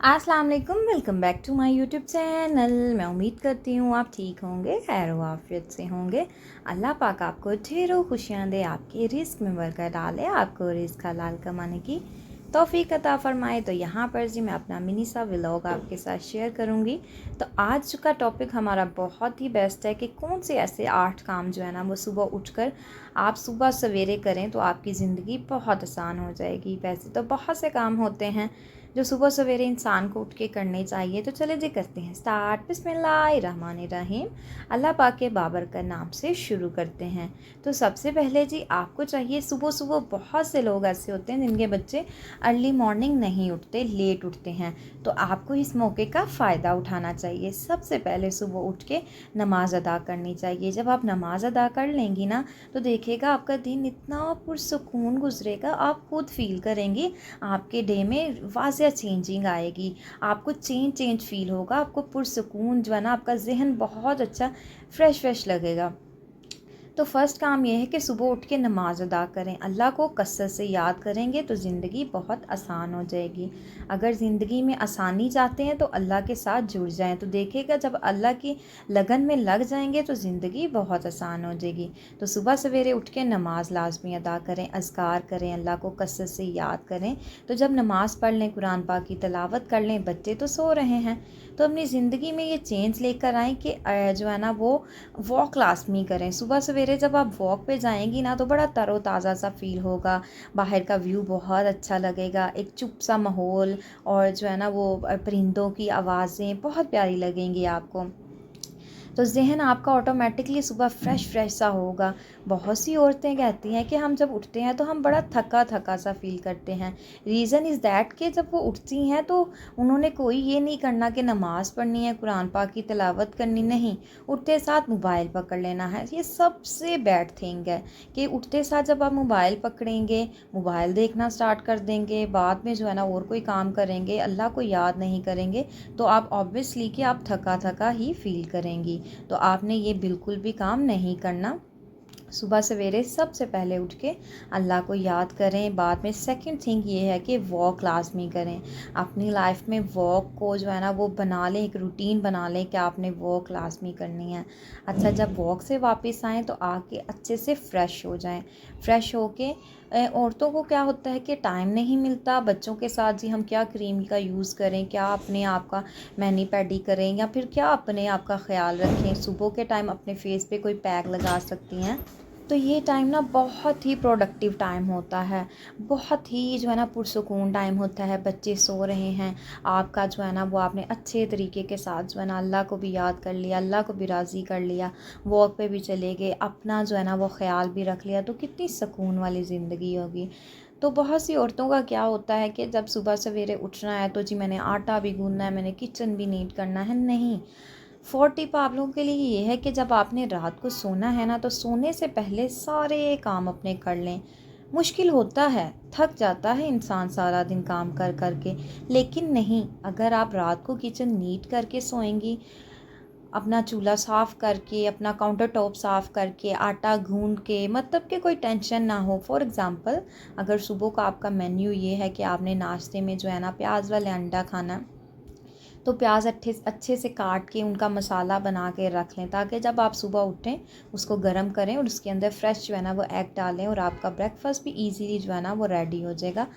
अस्सलाम वालेकुम, welcome back to my YouTube channel. मैं उम्मीद करती हूँ आप ठीक होंगे, खैर व आफियत से होंगे। अल्लाह पाक आपको ढेरों खुशियाँ दे, आपके रिस्क में बरकत डाले, आपको रिस्क हलाल कमाने की तौफीक अता फ़रमाए। तो यहाँ पर जी मैं अपना मिनी सा व्लॉग आपके साथ शेयर करूँगी। तो आज का टॉपिक हमारा बहुत ही बेस्ट है कि कौन से ऐसे 8 काम जो है ना वो सुबह उठकर आप सुबह सवेरे करें तो आपकी ज़िंदगी बहुत आसान हो जाएगी। वैसे तो बहुत से काम होते हैं जो सुबह सवेरे इंसान को उठ के करने चाहिए। तो चले जी करते हैं स्टार्ट। बिस्मिल्लाहिर्रहमानिर्रहीम। अल्लाह पाक के बाबर का नाम से शुरू करते हैं। तो सबसे पहले जी आपको चाहिए, सुबह सुबह बहुत से लोग ऐसे होते हैं जिनके बच्चे अर्ली मॉर्निंग नहीं उठते, लेट उठते हैं। तो आपको इस मौके का फ़ायदा उठाना चाहिए। सबसे पहले सुबह उठ के नमाज़ अदा करनी चाहिए। जब आप नमाज़ अदा कर लेंगी ना तो देखिएगा आपका दिन इतना पुरसुकून गुजरेगा, आप खुद फील करेंगी आपके डे में वाज़ चेंजिंग आएगी। आपको चेंज फ़ील होगा, आपको पुरसुकून जो है ना, आपका ज़हन बहुत अच्छा फ्रेश लगेगा। तो फ़र्स्ट काम यह है कि सुबह उठ के नमाज़ अदा करें। अल्लाह को कसरत से याद करेंगे तो ज़िंदगी बहुत आसान हो जाएगी। अगर ज़िंदगी में आसानी चाहते हैं तो अल्लाह के साथ जुड़ जाएं। तो देखिएगा जब अल्लाह की लगन में लग जाएंगे तो ज़िंदगी बहुत आसान हो जाएगी। तो सुबह सवेरे उठ के नमाज़ लाजमी अदा करें, अज़कार करें, अल्लाह को कसरत से याद करें। तो जब नमाज़ पढ़ लें, कुरान पाक की तिलावत कर लें, बच्चे तो सो रहे हैं, तो अपनी ज़िंदगी में ये चेंज लेकर आएँ कि जो है ना वो वॉक लाजमी करें। सुबह सवेरे जब आप वॉक पे जाएंगी ना तो बड़ा तरोताज़ा सा फील होगा, बाहर का व्यू बहुत अच्छा लगेगा, एक चुप सा माहौल और जो है ना वो परिंदों की आवाज़ें बहुत प्यारी लगेंगी आपको। तो ज़हन आपका ऑटोमेटिकली सुबह फ्रेश सा होगा। बहुत सी औरतें कहती हैं कि हम जब उठते हैं तो हम बड़ा थका सा फ़ील करते हैं। रीज़न इज़ दैट कि जब वो उठती हैं तो उन्होंने कोई ये नहीं करना कि नमाज़ पढ़नी है, कुरान पाक की तिलावत करनी, नहीं। उठते साथ मोबाइल पकड़ लेना है। ये सबसे बैड थिंग है कि उठते साथ जब आप मोबाइल पकड़ेंगे, मोबाइल देखना स्टार्ट कर देंगे, बाद में जो है ना और कोई काम करेंगे, अल्लाह को याद नहीं करेंगे, तो आप ऑब्वियसली कि आप थका ही फ़ील करेंगी। तो आपने ये बिल्कुल भी काम नहीं करना। सुबह सवेरे सबसे पहले उठ के अल्लाह को याद करें। बाद में सेकंड थिंग ये है कि वॉक लाजमी करें। अपनी लाइफ में वॉक को जो है ना वो बना लें, एक रूटीन बना लें कि आपने वॉक लाजमी करनी है। अच्छा, जब वॉक से वापस आएँ तो आके अच्छे से फ़्रेश हो जाएं। फ़्रेश होके औरतों को क्या होता है कि टाइम नहीं मिलता बच्चों के साथ जी हम क्या क्रीम का यूज़ करें, क्या अपने आप का मैनी पैडी करें, या फिर क्या अपने आप का ख्याल रखें। सुबह के टाइम अपने फेस पे कोई पैक लगा सकती हैं। तो ये टाइम ना बहुत ही प्रोडक्टिव टाइम होता है, बहुत ही जो है ना पुरसुकून टाइम होता है। बच्चे सो रहे हैं, आपका जो है ना वो आपने अच्छे तरीके के साथ जो है ना अल्लाह को भी याद कर लिया, अल्लाह को भी राज़ी कर लिया, वॉक पे भी चले गए, अपना जो है ना वो ख्याल भी रख लिया, तो कितनी सुकून वाली ज़िंदगी होगी। तो बहुत सी औरतों का क्या होता है कि जब सुबह सवेरे उठना है तो जी मैंने आटा भी गूँदना है, मैंने किचन भी नीट करना है। नहीं, 40 पावलों के लिए ये है कि जब आपने रात को सोना है ना तो सोने से पहले सारे काम अपने कर लें। मुश्किल होता है, थक जाता है इंसान सारा दिन काम कर के, लेकिन नहीं, अगर आप रात को किचन नीट करके सोएंगी, अपना चूल्हा साफ़ करके, अपना काउंटर टॉप साफ़ करके, आटा गूँध के, मतलब कि कोई टेंशन ना हो। फॉर एग्ज़ाम्पल, अगर सुबह का आपका मेन्यू ये है कि आपने नाश्ते में जो है ना प्याज वाले अंडा खाना है, तो प्याज अच्छे से काट के उनका मसाला बना के रख लें, ताकि जब आप सुबह उठें उसको गर्म करें और उसके अंदर फ्रेश जो है ना वो एग डालें और आपका ब्रेकफास्ट भी इजीली जो है ना वो रेडी हो जाएगा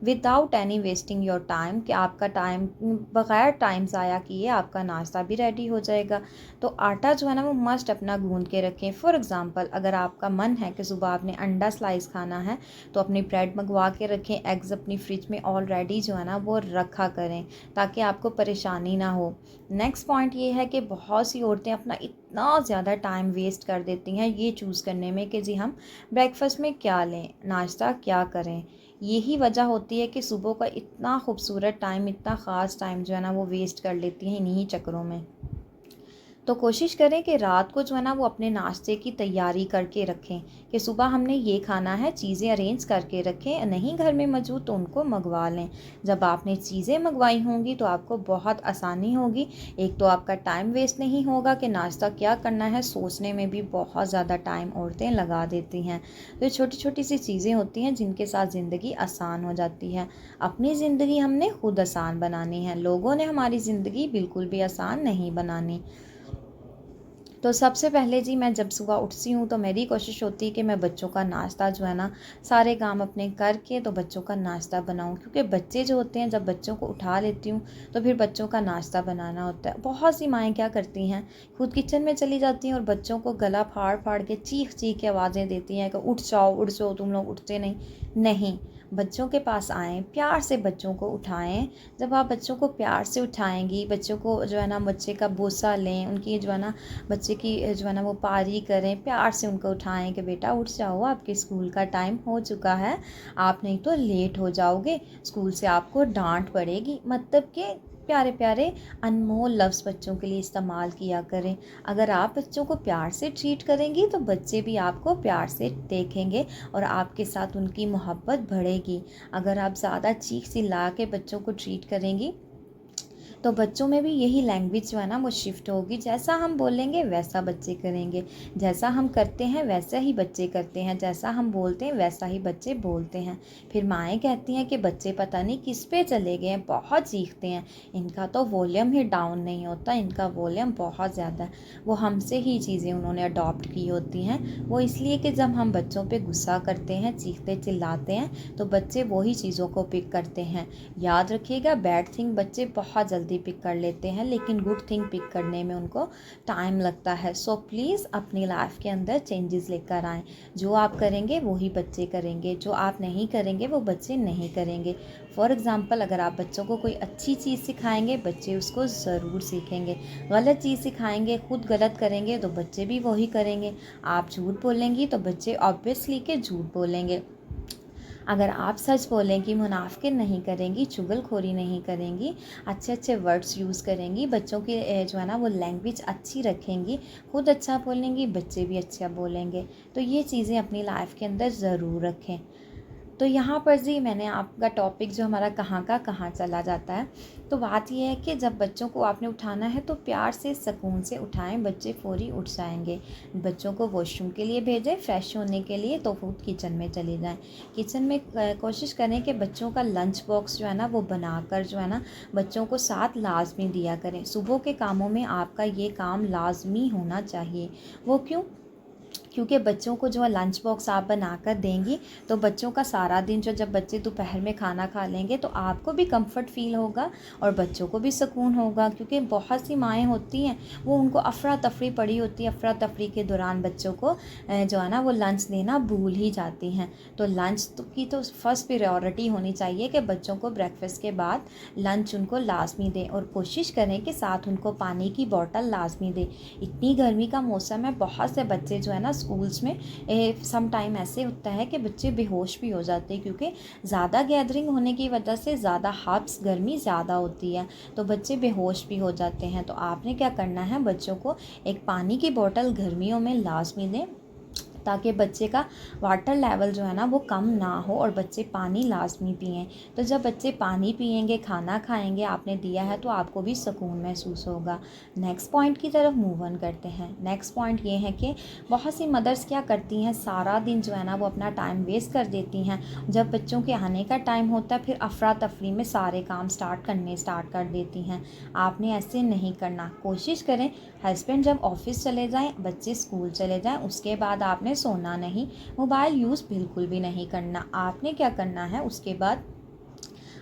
without any wasting your time, कि आपका टाइम बग़ैर टाइम ज़ाया किए आपका नाश्ता भी रेडी हो जाएगा। तो आटा जो है ना वो मस्ट अपना गूँध के रखें। फॉर एग्ज़ाम्पल, अगर आपका मन है कि सुबह आपने अंडा स्लाइस खाना है तो अपनी ब्रेड मंगवा के रखें, एग्स अपनी फ्रिज में ऑलरेडी जो है ना वो रखा करें, ताकि आपको परेशानी ना हो। नेक्स्ट पॉइंट ये है कि बहुत सी औरतें अपना इतना ज़्यादा टाइम वेस्ट कर देती हैं ये चूज़ करने में कि जी हम ब्रेकफास्ट में क्या लें, नाश्ता क्या करें। यही वजह होती है कि सुबह का इतना खूबसूरत टाइम, इतना ख़ास टाइम जो है ना वो वेस्ट कर लेती हैं इन्हीं चक्करों में। तो कोशिश करें कि रात को जो है ना वो अपने नाश्ते की तैयारी करके रखें कि सुबह हमने ये खाना है, चीज़ें अरेंज करके रखें। नहीं घर में मौजूद तो उनको मंगवा लें। जब आपने चीज़ें मंगवाई होंगी तो आपको बहुत आसानी होगी। एक तो आपका टाइम वेस्ट नहीं होगा कि नाश्ता क्या करना है, सोचने में भी बहुत ज़्यादा टाइम औरतें लगा देती हैं। तो ये छोटी छोटी सी चीज़ें होती हैं जिनके साथ ज़िंदगी आसान हो जाती है। अपनी ज़िंदगी हमने खुद आसान बनानी है, लोगों ने हमारी ज़िंदगी बिल्कुल भी आसान नहीं बनानी। तो सबसे पहले जी मैं जब सुबह उठती हूँ तो मेरी कोशिश होती है कि मैं बच्चों का नाश्ता जो है ना सारे काम अपने करके तो बच्चों का नाश्ता बनाऊँ, क्योंकि बच्चे जो होते हैं जब बच्चों को उठा लेती हूँ तो फिर बच्चों का नाश्ता बनाना होता है। बहुत सी माएँ क्या करती हैं, खुद किचन में चली जाती हैं और बच्चों को गला फाड़ फाड़ के चीख चीख के आवाज़ें देती हैं कि उठ जाओ, तुम लोग उठते नहीं। बच्चों के पास आएँ, प्यार से बच्चों को उठाएँ। जब आप बच्चों को प्यार से उठाएँगी, बच्चों को जो है ना बच्चे का बोसा लें, उनकी जो है ना बच्चे की जो है ना वो पारी करें, प्यार से उनको उठाएं कि बेटा उठ जाओ, आपके स्कूल का टाइम हो चुका है, आप नहीं तो लेट हो जाओगे, स्कूल से आपको डांट पड़ेगी। मतलब कि प्यारे प्यारे अनमोल लफ्ज़ बच्चों के लिए इस्तेमाल किया करें। अगर आप बच्चों को प्यार से ट्रीट करेंगी तो बच्चे भी आपको प्यार से देखेंगे और आपके साथ उनकी मोहब्बत बढ़ेगी। अगर आप ज़्यादा चीख चिल्ला के बच्चों को ट्रीट करेंगी तो बच्चों में भी यही लैंग्वेज जो है ना वो शिफ्ट होगी। जैसा हम बोलेंगे वैसा बच्चे करेंगे, जैसा हम करते हैं वैसा ही बच्चे करते हैं, जैसा हम बोलते हैं वैसा ही बच्चे बोलते हैं। फिर माएँ कहती हैं कि बच्चे पता नहीं किस पे चले गए हैं, बहुत चीखते हैं, इनका तो वॉल्यूम ही डाउन नहीं होता, इनका वॉल्यूम बहुत ज़्यादा है। वो हमसे ही चीज़ें उन्होंने अडॉप्ट की होती हैं। वो इसलिए कि जब हम बच्चों पे गुस्सा करते हैं, चीखते चिल्लाते हैं तो बच्चे वही चीज़ों को पिक करते हैं। याद रखिएगा, बैड थिंग बच्चे बहुत जल्दी पिक कर लेते हैं, लेकिन गुड थिंग पिक करने में उनको टाइम लगता है। सो प्लीज़ अपनी लाइफ के अंदर चेंजेस लेकर आएँ। जो आप करेंगे वही बच्चे करेंगे, जो आप नहीं करेंगे वो बच्चे नहीं करेंगे। फॉर एग्ज़ाम्पल, अगर आप बच्चों को कोई अच्छी चीज़ सिखाएंगे बच्चे उसको ज़रूर सीखेंगे। गलत चीज़ सिखाएंगे, खुद गलत करेंगे तो बच्चे भी वही करेंगे। आप झूठ बोलेंगी तो बच्चे ऑब्वियसली के झूठ बोलेंगे। अगर आप सच बोलेंगी, मुनाफिकी नहीं करेंगी, चुगलखोरी नहीं करेंगी, अच्छे अच्छे वर्ड्स यूज़ करेंगी, बच्चों की जो है ना वो लैंग्वेज अच्छी रखेंगी, खुद अच्छा बोलेंगी, बच्चे भी अच्छा बोलेंगे। तो ये चीज़ें अपनी लाइफ के अंदर ज़रूर रखें। तो यहाँ पर जी मैंने आपका टॉपिक जो हमारा कहाँ का कहाँ चला जाता है। तो बात ये है कि जब बच्चों को आपने उठाना है तो प्यार से सुकून से उठाएं, बच्चे फौरी उठ जाएंगे। बच्चों को वॉशरूम के लिए भेजें, फ्रेश होने के लिए, तो खुद किचन में चले जाएं। किचन में कोशिश करें कि बच्चों का लंच बॉक्स जो है ना वो बनाकर जो है ना बच्चों को साथ लाजमी दिया करें। सुबह के कामों में आपका ये काम लाजमी होना चाहिए। वो क्यों? क्योंकि बच्चों को जो है लंच बॉक्स आप बनाकर देंगी तो बच्चों का सारा दिन जो, जब बच्चे दोपहर में खाना खा लेंगे तो आपको भी कंफर्ट फील होगा और बच्चों को भी सुकून होगा। क्योंकि बहुत सी माएँ होती हैं वो उनको अफरा तफरी पड़ी होती है, अफरा तफरी के दौरान बच्चों को जो है ना वो लंच देना भूल ही जाती हैं। तो लंच की तो फर्स्ट प्रायोरिटी होनी चाहिए कि बच्चों को ब्रेकफास्ट के बाद लंच उनको लाजमी दें और कोशिश करें कि साथ उनको पानी की बोतल लाजमी दें। इतनी गर्मी का मौसम है, बहुत से बच्चे जो है ना स्कूल्स में सम टाइम ऐसे होता है कि बच्चे बेहोश भी हो जाते हैं, क्योंकि ज़्यादा गैदरिंग होने की वजह से ज़्यादा हब्स गर्मी ज़्यादा होती है तो बच्चे बेहोश भी हो जाते हैं। तो आपने क्या करना है, बच्चों को एक पानी की बोतल गर्मियों में लाजमी दें ताकि बच्चे का वाटर लेवल जो है ना वो कम ना हो और बच्चे पानी लाजमी पिएं। तो जब बच्चे पानी पिएंगे, खाना खाएंगे, आपने दिया है तो आपको भी सुकून महसूस होगा। नेक्स्ट पॉइंट की तरफ मूव ऑन करते हैं। नेक्स्ट पॉइंट ये है कि बहुत सी मदर्स क्या करती हैं, सारा दिन जो है ना वो अपना टाइम वेस्ट कर देती हैं। जब बच्चों के आने का टाइम होता है फिर अफरा तफरी में सारे काम स्टार्ट कर देती हैं। आपने ऐसे नहीं करना। कोशिश करें हस्बैंड जब ऑफिस चले जाएं, बच्चे स्कूल चले जाएं, उसके बाद आपने सोना नहीं, मोबाइल यूज़ बिल्कुल भी नहीं करना। आपने क्या करना है, उसके बाद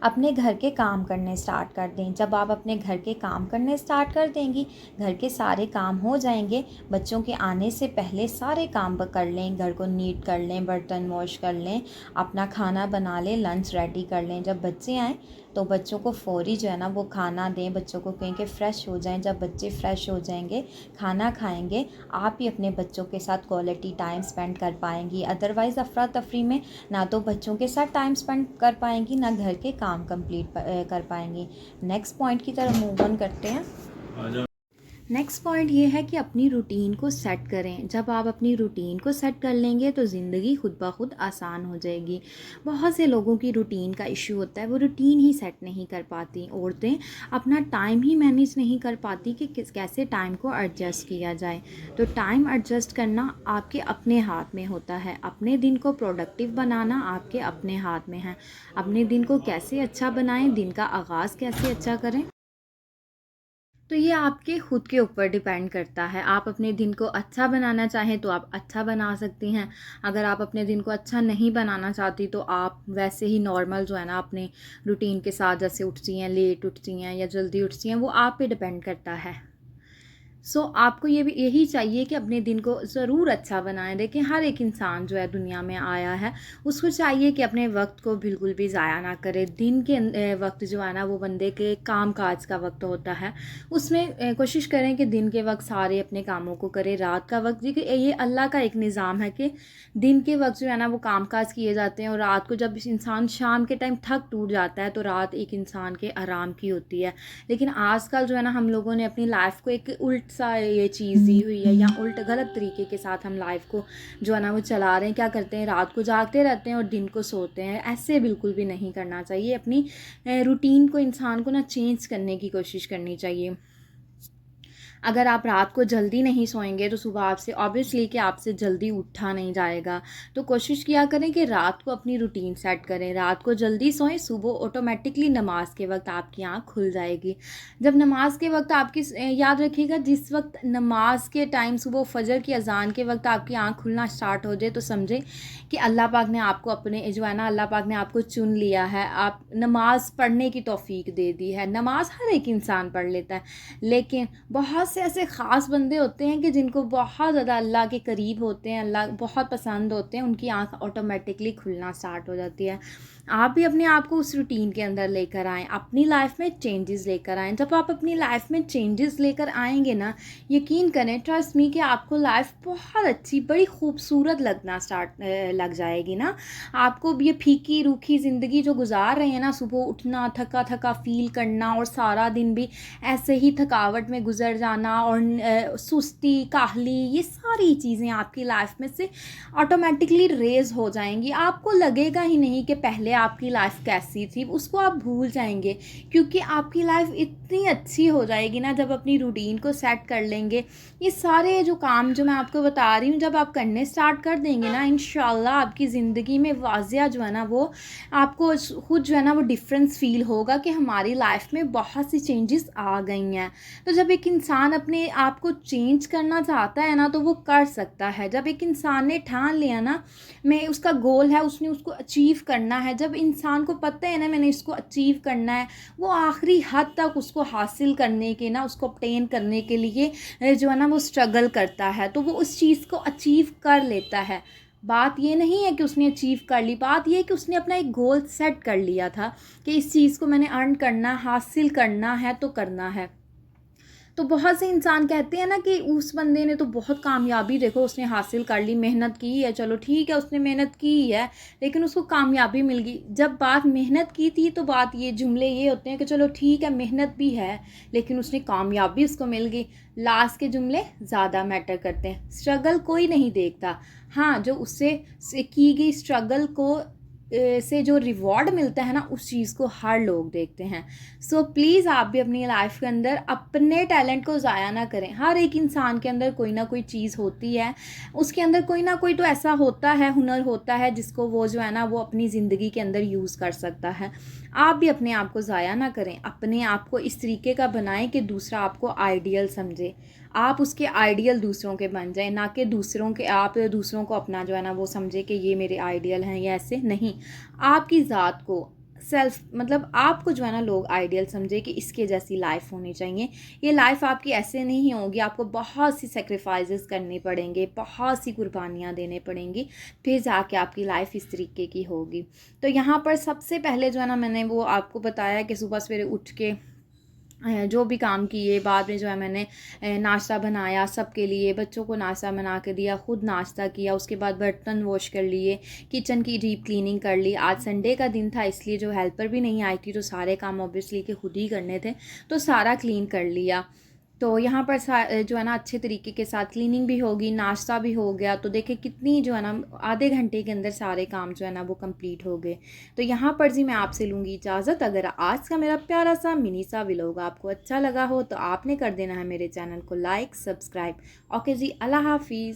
अपने घर के काम करने स्टार्ट कर दें। जब आप अपने घर के काम करने स्टार्ट कर देंगी, घर के सारे काम हो जाएंगे, बच्चों के आने से पहले सारे काम कर लें, घर को नीट कर लें, बर्तन वॉश कर लें, अपना खाना बना लें, लंच रेडी कर लें। जब बच्चे आएँ तो बच्चों को फौरी जो है ना वो खाना दें, बच्चों को कहें कि फ़्रेश हो जाएं। जब बच्चे फ़्रेश हो जाएंगे, खाना खाएंगे, आप ही अपने बच्चों के साथ क्वालिटी टाइम स्पेंड कर पाएंगी। अदरवाइज़ अफरा तफरी में ना तो बच्चों के साथ टाइम स्पेंड कर पाएंगी, ना घर के काम कंप्लीट कर पाएंगी। नेक्स्ट पॉइंट की तरफ मूव ऑन करते हैं। नेक्स्ट पॉइंट ये है कि अपनी रूटीन को सेट करें। जब आप अपनी रूटीन को सेट कर लेंगे तो ज़िंदगी खुद ब खुद आसान हो जाएगी। बहुत से लोगों की रूटीन का इशू होता है, वो रूटीन ही सेट नहीं कर पाती। औरतें अपना टाइम ही मैनेज नहीं कर पाती कि कैसे टाइम को एडजस्ट किया जाए। तो टाइम एडजस्ट करना आपके अपने हाथ में होता है। अपने दिन को प्रोडक्टिव बनाना आपके अपने हाथ में है। अपने दिन को कैसे अच्छा बनाएं, दिन का आगाज़ कैसे अच्छा करें, तो ये आपके खुद के ऊपर डिपेंड करता है। आप अपने दिन को अच्छा बनाना चाहें तो आप अच्छा बना सकती हैं। अगर आप अपने दिन को अच्छा नहीं बनाना चाहती तो आप वैसे ही नॉर्मल जो है ना अपने रूटीन के साथ जैसे उठती हैं, लेट उठती हैं या जल्दी उठती हैं, वो आप पे डिपेंड करता है। आपको ये भी यही चाहिए कि अपने दिन को ज़रूर अच्छा बनाएं। देखिए, हर एक इंसान जो है दुनिया में आया है, उसको चाहिए कि अपने वक्त को बिल्कुल भी ज़ाया ना करे। दिन के वक्त जो है ना वो बंदे के काम काज का वक्त होता है। उसमें कोशिश करें कि दिन के वक्त सारे अपने कामों को करें। रात का वक्त ये अल्लाह का एक निज़ाम है कि दिन के वक्त जो है ना वो काम काज किए जाते हैं, और रात को जब इंसान शाम के टाइम थक टूट जाता है तो रात एक इंसान के आराम की होती है। लेकिन आजकल जो है ना हम लोगों ने अपनी लाइफ को एक उल्ट सा ये चीज़ दी हुई है, या उल्ट गलत तरीके के साथ हम लाइफ को जो है ना वो चला रहे हैं। क्या करते हैं, रात को जागते रहते हैं और दिन को सोते हैं। ऐसे बिल्कुल भी नहीं करना चाहिए। अपनी रूटीन को इंसान को ना चेंज करने की कोशिश करनी चाहिए। अगर आप रात को जल्दी नहीं सोएंगे तो सुबह आपसे ऑब्वियसली कि आपसे जल्दी उठा नहीं जाएगा। तो कोशिश किया करें कि रात को अपनी रूटीन सेट करें, रात को जल्दी सोएं, सुबह ऑटोमेटिकली नमाज के वक्त आपकी आँख खुल जाएगी। जब नमाज के वक्त आपकी याद रखिएगा, जिस वक्त नमाज के टाइम सुबह फजर की अजान के वक्त आपकी आँख खुलना स्टार्ट हो जाए तो समझें कि अल्लाह पाक ने आपको अपने जो है ना अल्लाह पाक ने आपको चुन लिया है। आप नमाज पढ़ने की तौफीक दे दी है। नमाज हर एक इंसान पढ़ लेता है, लेकिन बहुत से ऐसे ख़ास बंदे होते हैं कि जिनको बहुत ज़्यादा अल्लाह के करीब होते हैं, अल्लाह बहुत पसंद होते हैं, उनकी आँख ऑटोमेटिकली खुलना स्टार्ट हो जाती है। आप भी अपने आप को उस रूटीन के अंदर लेकर आएँ, अपनी लाइफ में चेंजेस लेकर आएँ। जब आप अपनी लाइफ में चेंजेस लेकर आएंगे ना, यकीन करें, ट्रस्ट मी, कि आपको लाइफ बहुत अच्छी, बड़ी खूबसूरत लगना लग जाएगी ना। आपको ये फीकी रूखी ज़िंदगी जो गुजार रहे हैं ना, सुबह उठना, थका थका फील करना और सारा दिन भी ऐसे ही थकावट में गुजर जाना और सुस्ती, काहली, ये सारी चीज़ें आपकी लाइफ में से ऑटोमेटिकली रेज़ हो जाएंगी। आपको लगेगा ही नहीं कि पहले आपकी लाइफ कैसी थी, उसको आप भूल जाएंगे, क्योंकि आपकी लाइफ इतनी अच्छी हो जाएगी ना जब अपनी रूटीन को सेट कर लेंगे। ये सारे जो काम जो मैं आपको बता रही हूँ, जब आप करने स्टार्ट कर देंगे ना, इंशाल्लाह आपकी ज़िंदगी में वाज़िया जो है ना वो आपको खुद जो है ना वो डिफरेंस फील होगा कि हमारी लाइफ में बहुत सी चेंजेस आ गई हैं। तो जब एक इंसान अपने आप को चेंज करना चाहता है ना तो वो कर सकता है। जब एक इंसान ने ठान लिया ना, मैं उसका गोल है, उसने उसको अचीव करना है, जब इंसान को पता है ना मैंने इसको अचीव करना है, वो आखिरी हद तक उसको हासिल करने के ना, उसको ऑब्टेन करने के लिए जो है ना वो स्ट्रगल करता है, तो वो उस चीज़ को अचीव कर लेता है। बात ये नहीं है कि उसने अचीव कर ली, बात ये है कि उसने अपना एक गोल सेट कर लिया था कि इस चीज़ को मैंने अर्न करना, हासिल करना है तो करना है। तो बहुत से इंसान कहते हैं ना कि उस बंदे ने तो बहुत कामयाबी, देखो उसने हासिल कर ली, मेहनत की है, चलो ठीक है उसने मेहनत की है, लेकिन उसको कामयाबी मिल गई। जब बात मेहनत की थी तो बात ये जुमले ये होते हैं कि चलो ठीक है मेहनत भी है, लेकिन उसने कामयाबी उसको मिल गई। लास्ट के जुमले ज़्यादा मैटर करते हैं, स्ट्रगल कोई नहीं देखता। हाँ, जो उससे की गई स्ट्रगल को से जो रिवॉर्ड मिलता है ना, उस चीज़ को हर लोग देखते हैं। प्लीज़ आप भी अपनी लाइफ के अंदर अपने टैलेंट को ज़ाया ना करें। हर एक इंसान के अंदर कोई ना कोई चीज़ होती है, उसके अंदर कोई ना कोई तो ऐसा होता है, हुनर होता है, जिसको वो जो है ना वो अपनी ज़िंदगी के अंदर यूज़ कर सकता है। आप भी अपने आप को ज़ाया ना करें, अपने आप को इस तरीके का बनाएं कि दूसरा आपको आइडियल समझे, आप उसके आइडियल दूसरों के बन जाएं, ना कि आप दूसरों को अपना जो है ना वो समझे कि ये मेरे आइडियल हैं, या ऐसे नहीं। आपकी ज़ात को सेल्फ मतलब आपको जो है ना लोग आइडियल समझे कि इसके जैसी लाइफ होनी चाहिए। ये लाइफ आपकी ऐसे नहीं होगी, आपको बहुत सी सेक्रीफाइसेस करनी पड़ेंगे, बहुत सी कुर्बानियाँ देने पड़ेंगी, फिर जाके आपकी लाइफ इस तरीके की होगी। तो यहाँ पर सबसे पहले जो है ना मैंने वो आपको बताया कि सुबह सवेरे उठ के जो भी काम किए, बाद में जो है मैंने नाश्ता बनाया सबके लिए, बच्चों को नाश्ता बना के दिया, खुद नाश्ता किया, उसके बाद बर्तन वॉश कर लिए, किचन की डीप क्लीनिंग कर ली। आज संडे का दिन था इसलिए जो हेल्पर भी नहीं आई थी तो सारे काम ऑब्वियसली कि खुद ही करने थे, तो सारा क्लीन कर लिया। तो यहाँ पर जो है ना अच्छे तरीके के साथ क्लीनिंग भी होगी, नाश्ता भी हो गया। तो देखिए कितनी जो है ना आधे घंटे के अंदर सारे काम जो है ना वो कंप्लीट हो गए। तो यहाँ पर जी मैं आपसे लूँगी इजाज़त। अगर आज का मेरा प्यारा सा मिनी सा व्लॉग आपको अच्छा लगा हो तो आपने कर देना है मेरे चैनल को लाइक सब्सक्राइब। ओके जी, अल्लाह हाफिज़।